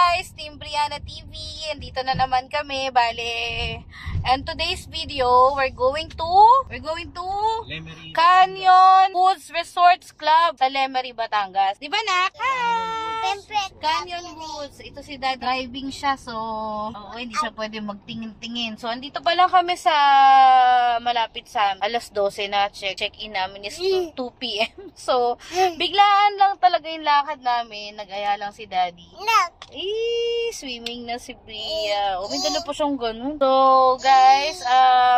guys! Team Brianna TV. Andito na naman kami. Bale, and today's video, we're going to Lemery, Canyon Woods Resorts Club sa Lemery, Batangas. Di ba, Nak? Hi! Canyon Woods. Ito si Dad. Driving siya, so hindi siya pwede magtingin-tingin. So, andito pa lang kami sa malapit sa alas 12 na check-in namin is 2 p.m. So, biglaan lang talaga yung lakad namin. Nag-aya lang si Daddy. Swimming na si Bria. Minsan na po siyang ganun. So, guys,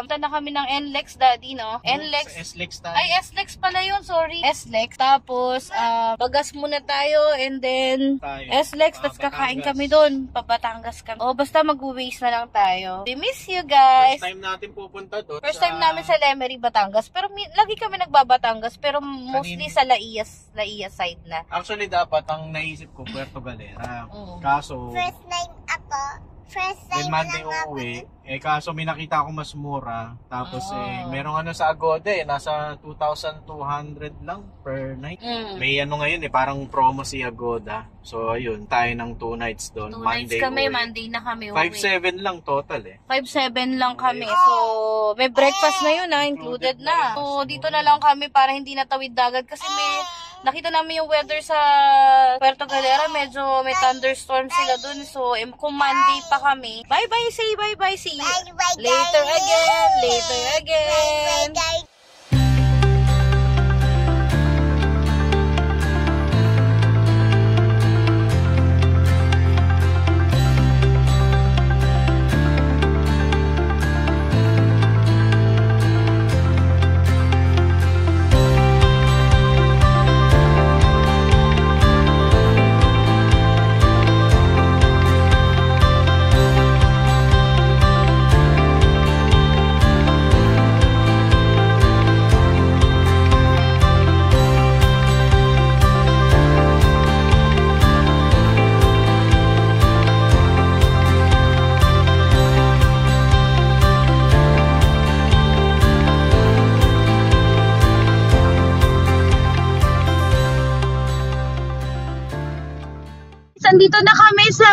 punta na kami ng NLEX, Daddy, no? NLEX. SLEX tayo. Ay, SLEX pala yun. Sorry. SLEX. Tapos, bagas muna tayo and then SLEX. Tapos kakain kami doon. Pabatangas kami. O, basta mag-waste na lang tayo. We miss you, guys. First time natin pupunta doon. First time namin sa Lemery, Batangas. Pero lagi kami nagbabatangas. Pero mostly sa Laiyas side na. Actually, dapat ang naisip ko, Puerto Galera. Kaso, First time ako. First time then Monday lang ako. uuwi. Kaso may nakita ako mas mura. Tapos merong ano sa Agoda nasa 2,200 lang per night. May ano ngayon parang promo si Agoda. So ayun, tayo ng 2 nights doon. 2 Monday nights kami, uwi. Monday na kami uwi. 5,700 lang total 5,700 lang kami. So, may breakfast na yun included na. So, dito na lang kami para hindi natawid dagat kasi nakita namin yung weather sa Puerto Galera, medyo may thunderstorm sila dun. So, kung Monday pa kami, bye-bye, say bye-bye, see you later again. Dito na kami sa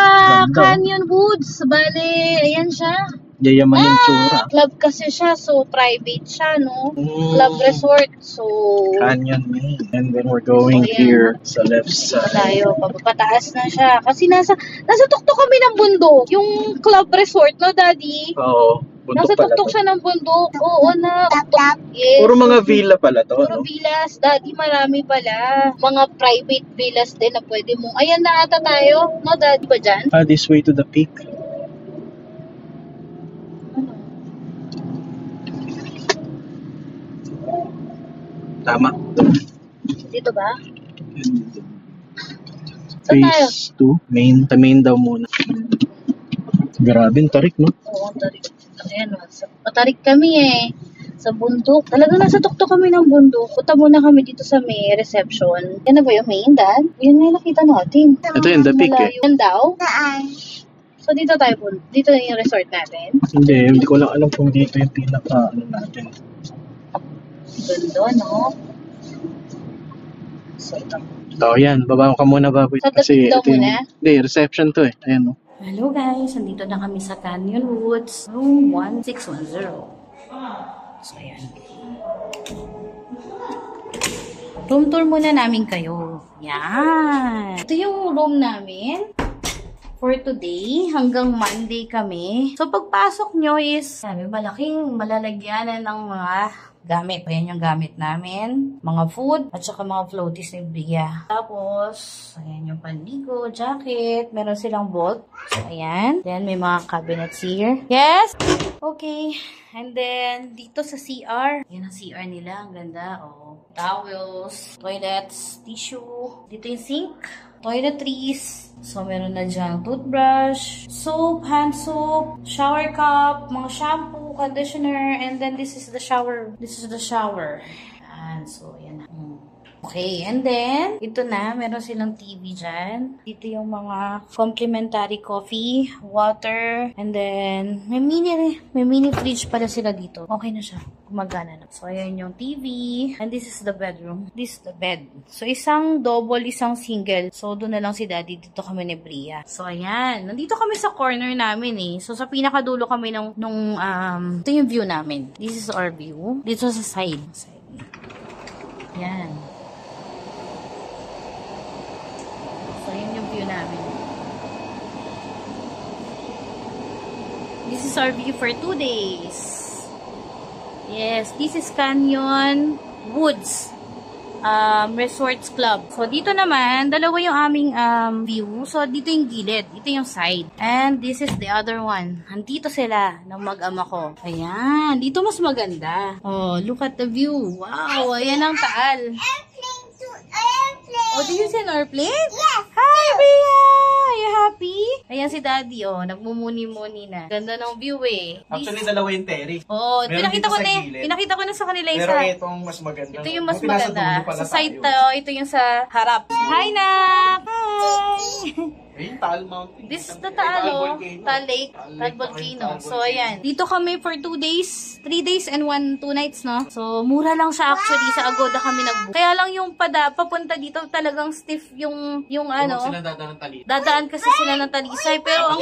Canyon Woods. Bale, ayan siya. Yayaman yung tsura. Club kasi siya, so private siya, no? Club resort, so Canyon Main. And then we're going here sa left side. tayo, papataas na siya. Kasi nasa tuktok kami ng bundok. Yung club resort, no, Daddy? Oo. Nasa tuktok siya ng bundok. Oo, na. Yes. Puro mga villa pala to, Puro villas, Daddy, marami pala. Mga private villas din na pwede mong. Ayan na ata tayo. No, Daddy ba dyan? This way to the peak. Tama. Dito ba? Saan tayo? Phase 2. Main daw muna. Grabe, tarik, no? Oo, tarik. Ayan, patarik kami sa bundok. Talagang nasa tuktok kami ng bundok. Punta muna kami dito sa may reception. Yan na ba yung main, Dad? Yan na yung nakita natin. Ito yung the peak Yan daw? Saan? So dito tayo dito na yung resort natin. Hindi ko lang alam kung dito yung pinaka natin. Ganda, no? So ito. Yan. Baba ka muna, baboy. Sa dating daw muna? Hindi, reception to Ayan, no? Hello guys, nandito na kami sa Canyon Woods, room 1610. So ayan. Room tour muna namin kayo. Yan. Ito yung room namin for today. Hanggang Monday kami. So pagpasok nyo is, malaking malalagyanan ng mga gamit. Ayan yung gamit namin. Mga food at saka mga floaties ni Bria. Tapos, ayan yung panligo, jacket. Meron silang vault. So, ayan. Then, may mga cabinets here. Yes! Okay. And then, dito sa CR. Ayan ang CR nila. Ang ganda. Oh. Towels, toilets, tissue. Dito yung sink. Toiletries. So, meron na dyan toothbrush, soap, hand soap, shower cup, mga shampoo, conditioner, and then this is the shower. And so, yan na. Okay, and then, ito na, meron silang TV dyan. Dito yung mga complimentary coffee, water, and then, may mini fridge pala sila dito. Okay na siya. Gumagana na. So, ayan yung TV. And this is the bedroom. This is the bed. So, isang double, isang single. So, doon na lang si Daddy. Dito kami ni Bria. So, ayan. Nandito kami sa corner namin eh. So, sa pinakadulo kami ito yung view namin. This is our view. Dito sa side. Yan. So, yun yung view namin. This is our view for 2 days. Yes, this is Canyon Woods Resorts Club. So, dito naman, dalawa yung aming view. So, dito yung gilid. Dito yung side. And this is the other one. Andito sila ng mag-ama ko. Ayan. Dito mas maganda. Oh, look at the view. Wow, ayan ang taal. Airplane to airplane. Oh, do you see an airplane? Yes. Hi, Bria! Are you happy? Ayan si Daddy, oh. Nagmumuni-muni na. Ganda ng view, eh. Actually, dalawa yung terrace. Oh, Meron pinakita dito ko sa na gilid. Pinakita ko na sa kanila Pero isa. itong mas maganda. Ito yung mas Buti nasa maganda. dulo pala Sa side tayo. ito yung sa harap. Hi, Nak! Hi! Ayun, Taal Mountain. This is the Taal, Volcano. Taal Lake, Taal Volcano. So, ayan. Dito kami for 2 days. 3 days and 2 nights, no? So, mura lang siya actually. Sa Agoda kami nag-book. Kaya lang yung papunta dito talagang stiff yung ano. Sila dadaan ng Talisay. Dadaan kasi sila ng Talisay. Pero ang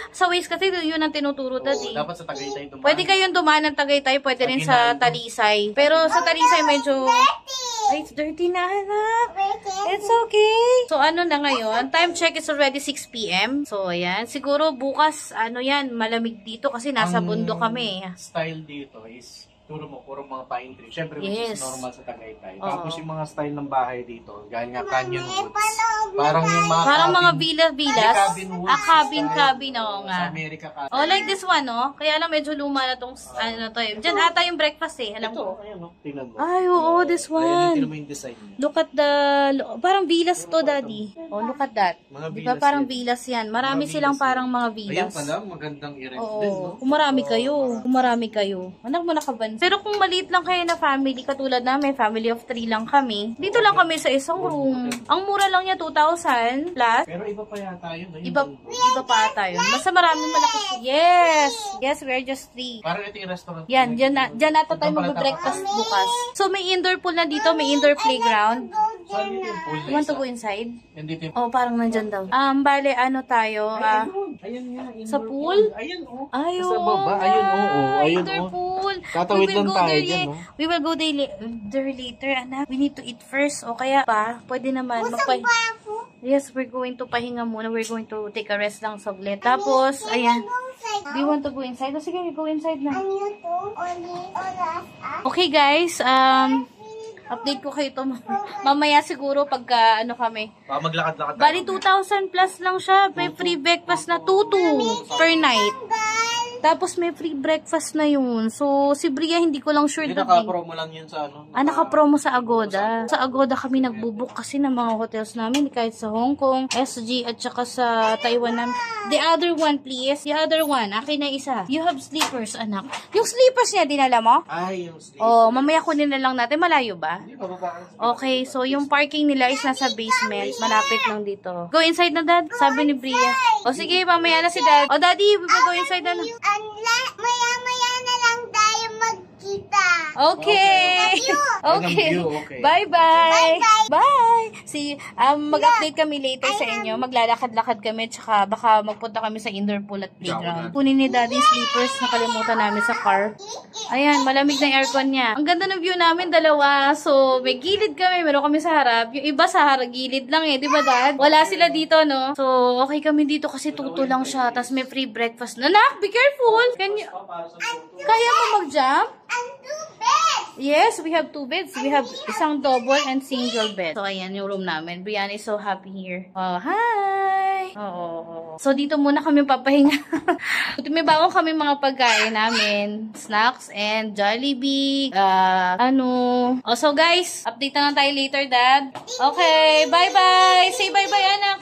sa ways kasi yun ang tinuturo dati. Dapat sa Tagaytay dumaan. Pwede kayong dumaan ng Tagaytay, pwede rin sa Talisay. Pero sa Talisay medyo... Ay, it's dirty na, anak. It's okay. So, ano na ngayon? Time check is already 6 p.m. So, ayan. Siguro bukas, yan, malamig dito kasi nasa bundok kami. Style dito is puro mga pine tree. Siyempre, which Yes. is normal sa Tagaytay. Oo. Tapos yung mga style ng bahay dito, gaya nga Canyon Woods. Parang yung mga Parang mga cabin- villas. cabin woods Cabin, style. oo nga. Sa America ka. Oh, like this one, no? Kaya lang medyo luma na tong, to eh. Diyan ata yung breakfast eh, alam ko. Ito, ayan o. Tingnan mo. Ay, oo, this Ayan, one. tingnan mo yung design niya. Look at parang villas to, Daddy. Oh, look at that. Mga Diba villas parang yan. villas yan? Marami Mga silang villas parang mga Ayan villas. pala, magandang i-rent Oo. din, no? Kung marami kayo. Anak mo nakaban. Pero kung maliit lang kayo na family, katulad namin, family of 3 lang kami, dito lang kami sa isang room. Ang mura lang niya, 2,000 plus. Pero iba pa yata yun. Ayun, Iba pa ata yun. Basta maraming malaki. Yes! Yes, we're just 3. Parang ito yung restaurant. Yan, dyan nata tayo mag-breakfast bukas. So, may indoor pool na dito, may indoor playground. Saan yun yung pool? You want to go inside? Nandito yung... Oh, parang nandyan daw. Bale, ano tayo? Ayan nga. Sa indoor pool? Ayun, oh. Ayun. Sa baba. Ayun, oh. Ayun, Indoor oh. pool. Tatawid lang tayo dyan, no? We will go there later, anak. We need to eat first. O kaya pa, pwede naman. Yes, we're going to pahinga muna. We're going to take a rest lang saglit. Tapos, ayan. Do you want to go inside? O sige, we go inside na. Okay, guys. Update ko kayo to mamaya siguro pagka kami. Maglakad-lakad tayo. Bali, 2,000 plus lang siya. May free breakfast na 2 per night. Tapos may free breakfast na yun. So, si Bria, hindi ko lang sure. Hindi naka-promo lang yun sa ano. Naka-promo sa Agoda. Sa Agoda kami nagbubook kasi ng mga hotels namin. Kahit sa Hong Kong, SG, at saka sa Taiwan namin. The other one, please. The other one. Akin na isa. You have sleepers, anak. Yung sleepers niya, dinala mo? Ay, yung sleep. Oh, mamaya kunin na lang natin. Malayo ba? Hindi, bababa. Okay, so yung parking nila is nasa basement. Malapit lang dito. Go inside na, Dad. Sabi ni Bria. O sige, mamaya na si Dad. O, Daddy, we will go inside na. Maya-maya na lang tayo magkita. Okay. Okay. Okay. Bye-bye. Bye. See, mag-update kami later sa inyo. Maglalakad-lakad kami, tsaka baka magpunta kami sa indoor pool at playground. Kunin ni Daddy yung sleepers, nakalimutan namin sa car. Ayan, malamig na yung aircon niya. Ang ganda ng view namin, dalawa. So, may gilid kami, meron kami sa harap. Yung iba sa harap, gilid lang eh. Di ba, Dad? Wala sila dito, no? So, okay kami dito kasi tuto lang siya. Tapos may free breakfast. Nanak, be careful! Kaya mo mag-jump? And 2 beds. Yes, we have 2 beds. We have isang double and single bed. So, ayan yung room namin. Brianna is so happy here. Oh, hi! Oo. So, dito muna kami papahinga. May bago kami mga pagkain namin. Snacks and Jollibee. Oh, so guys, update na lang tayo later, Dad. Okay, bye-bye! Say bye-bye, anak!